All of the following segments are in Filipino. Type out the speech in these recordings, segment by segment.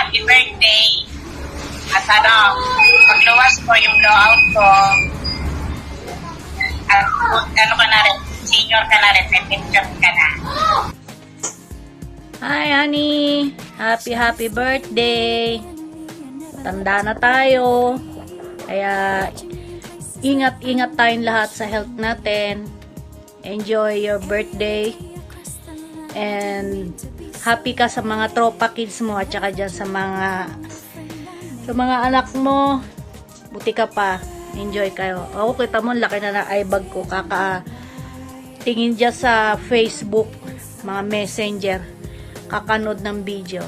happy birthday. At pagluwas ko yung blowout ko, at ano ka na rin, senior ka na rin, may pension ka na. Hi, honey! Happy birthday! Tanda na tayo. Kaya, ingat-ingat tayong lahat sa health natin. Enjoy your birthday. And, happy ka sa mga tropa kids mo at saka dyan sa mga anak mo. Buti ka pa. Enjoy kayo. Oo, kita mo, laki na eye bag ko. Tingin dyan sa Facebook, mga messenger. Kakanood ng video.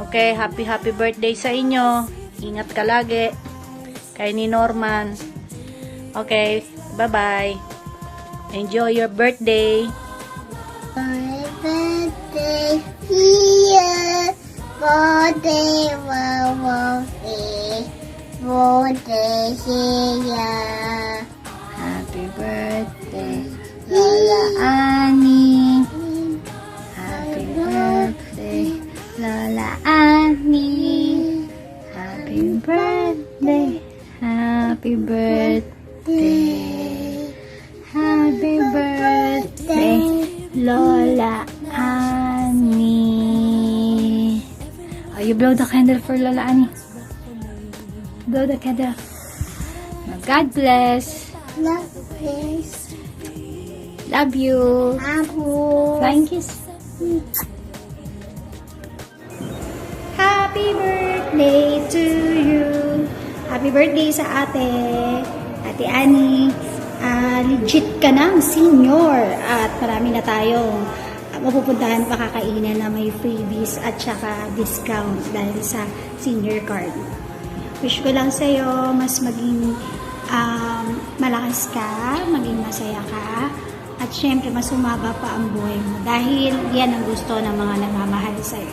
Okay, happy birthday sa inyo. Ingat ka lagi. Kay ni Norman. Okay, bye-bye. Enjoy your birthday. My birthday here. Birthday, birthday here. Happy birthday, Lola Annie. Happy birthday, Lola Annie. Happy birthday, happy birthday, happy birthday, Lola Annie. Oh, you blow the candle for Lola Annie. Blow the candle. God bless. Love this. Love you. Apple. Flying kiss. Happy birthday to you. Happy birthday sa Ate Annie. Legit ka ng senior. At marami na tayong mapupuntahan pa kakainan na may freebies at saka discount dahil sa senior card. Wish ko lang sa'yo mas maging malakas ka, maging masaya ka, at syempre mas umaba pa ang buhay mo dahil yan ang gusto ng mga nagmamahal sa'yo.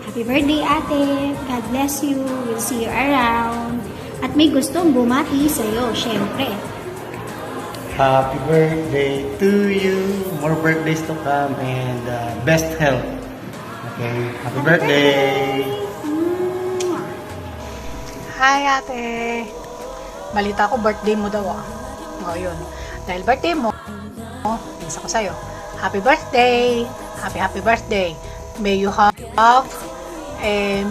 Happy birthday, ate! God bless you! We'll see you around! At may gustong bumati sa'yo, syempre. Happy birthday to you. More birthdays to come and best health. Okay, happy birthday. Hi, ate. Balita ko, birthday mo daw, ah. O, yun. Dahil birthday mo, pinsa ko sa'yo. Happy birthday! Happy birthday! May you have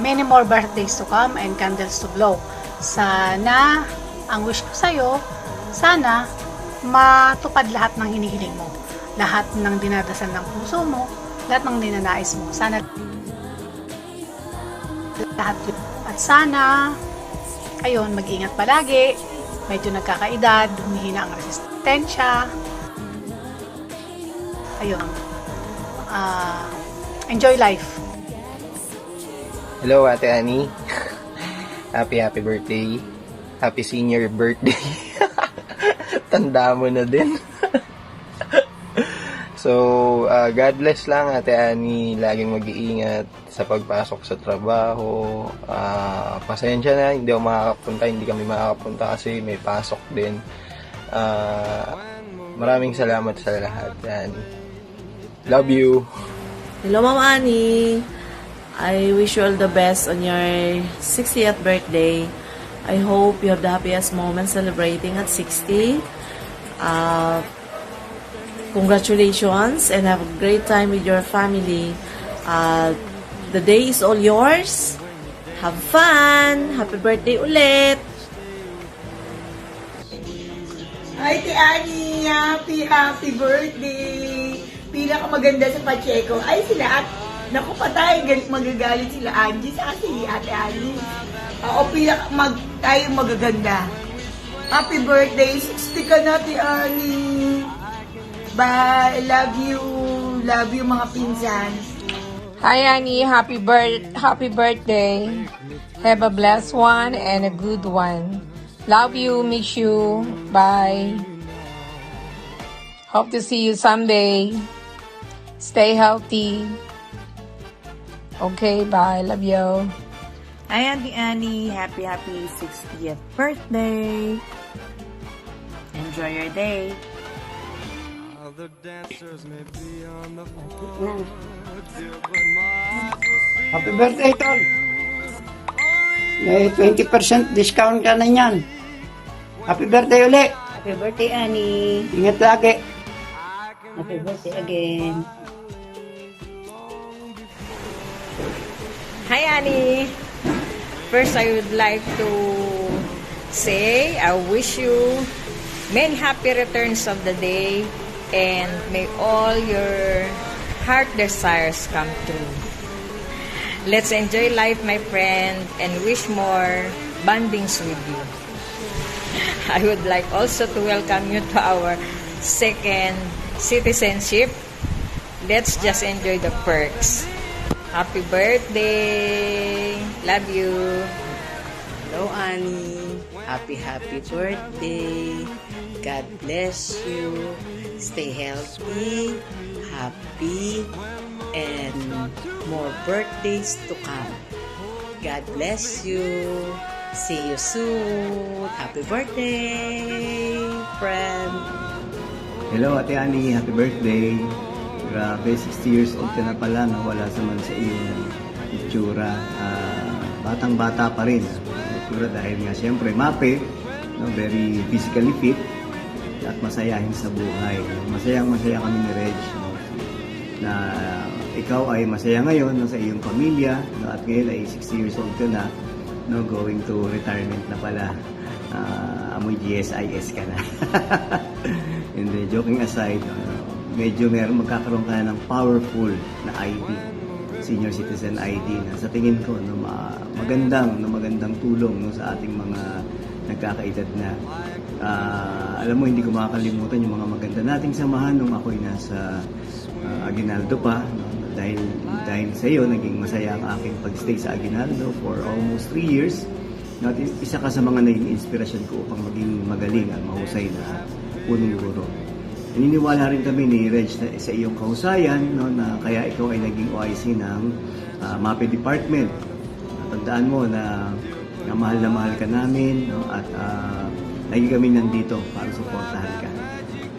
many more birthdays to come and candles to blow. Sana, ang wish ko sa'yo, sana, matupad lahat ng hinihiling mo. Lahat ng dinadasal ng puso mo, lahat ng ninanais mo. Sana, lahat yun. At sana, ayun, mag-ingat palagi. Medyo nagkakaedad, humihina ang resistensya. Ayun. Enjoy life. Hello, Ate Annie. Happy birthday. Happy senior birthday. Tanda mo na din. So, God bless lang, Ate Annie. Laging mag-iingat sa pagpasok sa trabaho. Pasensya na, hindi ako makakapunta. Hindi kami makakapunta kasi may pasok din. Maraming salamat sa lahat, Annie. Love you. Hello, Ma'am Annie. I wish you all the best on your 60th birthday. I hope you have the happiest moment celebrating at 60. Congratulations and have a great time with your family. The day is all yours. Have fun! Happy birthday ulit! Hi, Ate Annie! Happy birthday! Pila ka maganda sa Pacheco. Ay, sila at naku patay, magagalit sila Angie sa si Ate Annie. O pila tayo magaganda. Happy birthday! 60 ka na, Ate Annie! Bye! Love you! Love you, mga pinsan! Hi, Annie. Happy birthday. Have a blessed one and a good one. Love you. Miss you. Bye. Hope to see you someday. Stay healthy. Okay, bye. Love you. Hi, Auntie Annie. Happy 60th birthday. Enjoy your day. Happy birthday, Tol. May 20% discount ka na yan. Happy birthday uli. Happy birthday, Annie. Ingat lagi. Happy birthday again. Hi, Annie. First, I would like to say I wish you many happy returns of the day and may all your heart desires come true. Let's enjoy life, my friend, and wish more bondings with you. I would like also to welcome you to our second citizenship. Let's just enjoy the perks. Happy birthday! Love you! Hello, Annie. Happy birthday. God bless you. Stay healthy, happy, and more birthdays to come. God bless you. See you soon. Happy birthday, friend. Hello, Ate Annie. Happy birthday. Grabe, 60 years old ka na pala, no? Wala naman sa iyong itsura. Batang-bata pa rin. Itsura dahil nga siyempre mape, no? Very physically fit at masayahin sa buhay. Masayang-masaya kami ni Reg, no? Na ikaw ay masaya ngayon, no? Sa iyong pamilya, no? At ngayon ay 60 years old ka na, no? Going to retirement na pala. Amoy GSIS ka na. Hindi, joking aside, medyo magkakaroon ka ng powerful na ID, senior citizen ID, na sa tingin ko no, magandang tulong no, sa ating mga nagkakaedad na. Alam mo, hindi ko makakalimutan yung mga maganda nating samahan nung ako'y nasa Aguinaldo pa, no, dahil sa iyo naging masaya ang aking pagstay sa Aguinaldo for almost 3 years. No, at isa ka sa mga naging inspirasyon ko upang maging magaling at mahusay na punong guro. Naniniwala rin kami ni Reg na sa iyong kahusayan, no, na kaya ikaw ay naging OIC ng MAPE Department. Tandaan mo na mahal ka namin, no, at lagi kami nandito para suportahan ka.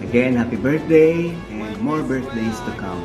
Again, happy birthday and more birthdays to come.